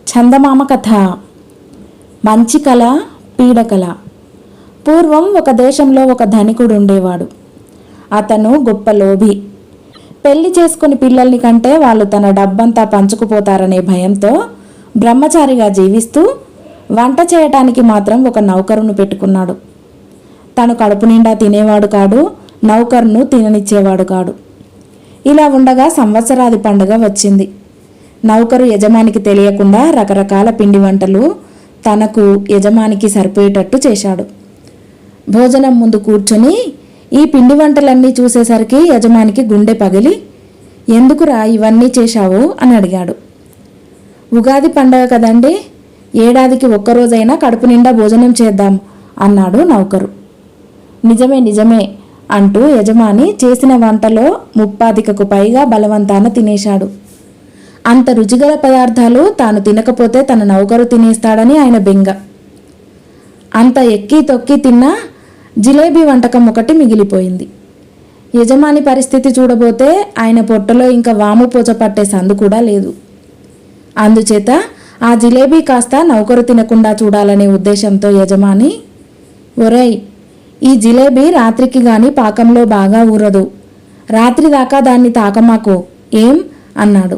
చందమామ కథ. మంచి కళ, పీడకళ. పూర్వం ఒక దేశంలో ఒక ధనికుడు ఉండేవాడు. అతను గొప్ప లోభి. పెళ్లి చేసుకుని పిల్లల్ని కంటే వాళ్ళు తన డబ్బంతా పంచుకుపోతారనే భయంతో బ్రహ్మచారిగా జీవిస్తూ వంట చేయటానికి మాత్రం ఒక నౌకరును పెట్టుకున్నాడు. తను కడుపు నిండా తినేవాడు కాడు, నౌకరును తిననిచ్చేవాడు కాడు. ఇలా ఉండగా సంవత్సరాది పండుగ వచ్చింది. నౌకరు యజమానికి తెలియకుండా రకరకాల పిండి వంటలు తనకు యజమానికి సరిపోయేటట్టు చేశాడు. భోజనం ముందు కూర్చొని ఈ పిండి వంటలన్నీ చూసేసరికి యజమానికి గుండె పగిలి, ఎందుకురా ఇవన్నీ చేశావు అని అడిగాడు. ఉగాది పండగ కదండి, ఏడాదికి ఒక్కరోజైనా కడుపు నిండా భోజనం చేద్దాం అన్నాడు నౌకరు. నిజమే నిజమే అంటూ యజమాని చేసిన వంటలో 30కు పైగా బలవంతాన తినేశాడు. అంత రుచిగల పదార్థాలు తాను తినకపోతే తన నౌకరు తినేస్తాడని ఆయన బెంగ. అంత ఎక్కి తొక్కి తిన్నా జిలేబీ వంటకం ఒకటి మిగిలిపోయింది. యజమాని పరిస్థితి చూడబోతే ఆయన పొట్టలో ఇంకా వాము పోచ పట్టే సందు కూడా లేదు. అందుచేత ఆ జిలేబీ కాస్త నౌకరు తినకుండా చూడాలనే ఉద్దేశంతో యజమాని, ఒరేయ్, ఈ జిలేబీ రాత్రికి గాని పాకంలో బాగా ఊరదు, రాత్రి దాకా దాన్ని తాకమాకు ఏం అన్నాడు.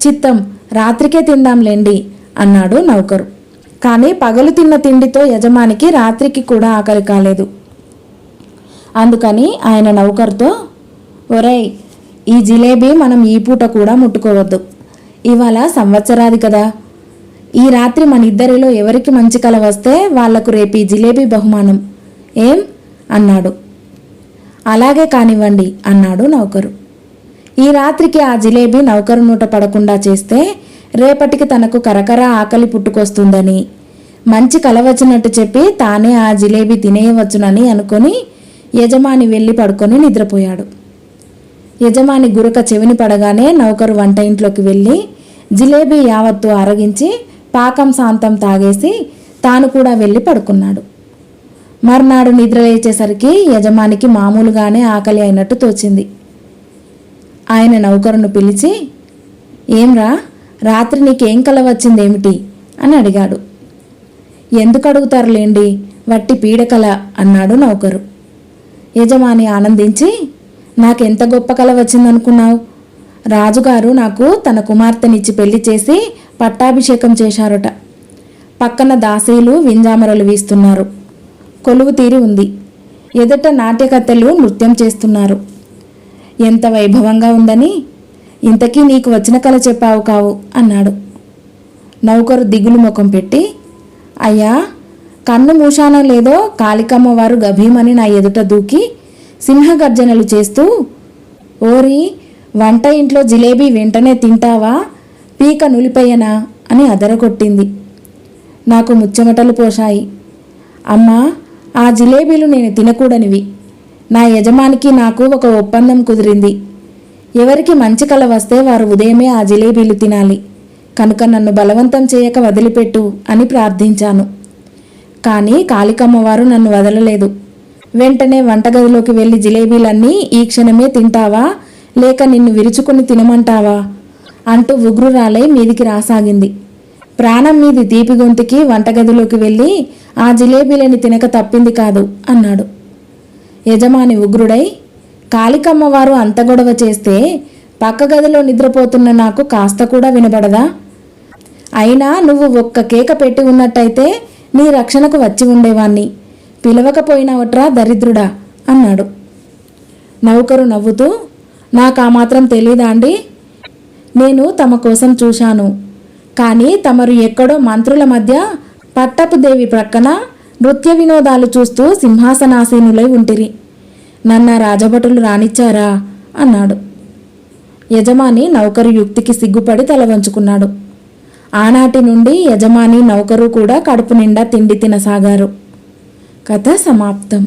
చిత్తం, రాత్రికే తిందాంలేండి అన్నాడు నౌకరు. కానీ పగలు తిన్న తిండితో యజమానికి రాత్రికి కూడా ఆకలి కాలేదు. అందుకని ఆయన నౌకరుతో, ఒరేయ్, ఈ జిలేబీ మనం ఈ పూట కూడా ముట్టుకోవద్దు, ఇవాళ సంవత్సరాది కదా, ఈ రాత్రి మన ఇద్దరిలో ఎవరికి మంచి కల వస్తే వాళ్లకు రేపు ఈ జిలేబీ బహుమానం ఏం అన్నాడు. అలాగే కానివ్వండి అన్నాడు నౌకరు. ఈ రాత్రికి ఆ జిలేబీ నౌకరు నూట పడకుండా చేస్తే రేపటికి తనకు కరకర ఆకలి పుట్టుకొస్తుందని, మంచి కల వచ్చినట్టు చెప్పి తానే ఆ జిలేబీ తినేయవచ్చునని అనుకొని యజమాని వెళ్ళి పడుకొని నిద్రపోయాడు. యజమాని గురక చెవిని పడగానే నౌకరు వంట ఇంట్లోకి వెళ్ళి జిలేబీ యావత్తు అరగించి పాకం శాంతం తాగేసి తాను కూడా వెళ్ళి పడుకున్నాడు. మర్నాడు నిద్ర లేచేసరికి యజమానికి మామూలుగానే ఆకలి అయినట్టు తోచింది. ఆయన నౌకరును పిలిచి, ఏంరా, రాత్రి నీకేం కల వచ్చిందేమిటి అని అడిగాడు. ఎందుకు అడుగుతారులేండి, వట్టి పీడకల అన్నాడు నౌకరు. యజమాని ఆనందించి, నాకెంత గొప్ప కల వచ్చిందనుకున్నావు, రాజుగారు నాకు తన కుమార్తెనిచ్చి పెళ్లి చేసి పట్టాభిషేకం చేశారట. పక్కన దాసీలు వింజామరలు వీస్తున్నారు, కొలువు తీరి ఉంది, ఎదుట నాట్యకత్తెలు నృత్యం చేస్తున్నారు. ఎంత వైభవంగా ఉందని, ఇంతకీ నీకు వచ్చిన కల చెప్పావు కావు అన్నాడు. నౌకరు దిగులు ముఖం పెట్టి, అయ్యా, కన్ను మూషానో లేదో కాళికమ్మవారు గభీమని నా ఎదుట దూకి సింహగర్జనలు చేస్తూ, ఓరి, వంట ఇంట్లో జిలేబీ వెంటనే తింటావా, పీక నులిపయ్యనా అని అదరగొట్టింది. నాకు ముచ్చెమటలు పోశాయి. అమ్మా, ఆ జిలేబీలు నేను తినకూడనివి. నా యజమానికి నాకు ఒక ఒప్పందం కుదిరింది. ఎవరికి మంచి కల వస్తే వారు ఉదయమే ఆ జిలేబీలు తినాలి, కనుక నన్ను బలవంతం చేయక వదిలిపెట్టు అని ప్రార్థించాను. కానీ కాళికమ్మవారు నన్ను వదలలేదు. వెంటనే వంటగదిలోకి వెళ్ళి జిలేబీలన్నీ ఈ క్షణమే తింటావా, లేక నిన్ను విరుచుకుని తినమంటావా అంటూ ఉగ్రురాలై మీదికి రాసాగింది. ప్రాణం మీది తీపి గొంతుకి వంటగదిలోకి వెళ్ళి ఆ జిలేబీలని తినక తప్పింది కాదు అన్నాడు. యజమాని ఉగ్రుడై, కాళికమ్మవారు అంత గొడవ చేస్తే పక్క గదిలో నిద్రపోతున్న నాకు కాస్త కూడా వినబడదా? అయినా నువ్వు ఒక్క కేక పెట్టి ఉన్నట్టయితే నీ రక్షణకు వచ్చి ఉండేవాణ్ణి, పిలవకపోయినవట్రా దరిద్రుడా అన్నాడు. నౌకరు నవ్వుతూ, నాకా మాత్రం తెలీదా అండి, నేను తమ కోసం చూశాను, కానీ తమరు ఎక్కడో మంత్రుల మధ్య పట్టపు దేవి ప్రక్కన నృత్య వినోదాలు చూస్తూ సింహాసనాసీనులై ఉంటిరి. నన్న రాజభటులు రానిచ్చారా అన్నాడు. యజమాని నౌకరు యుక్తికి సిగ్గుపడి తల వంచుకున్నాడు. ఆనాటి నుండి యజమాని నౌకరు కూడా కడుపు నిండా తిండి తినసాగారు. కథ సమాప్తం.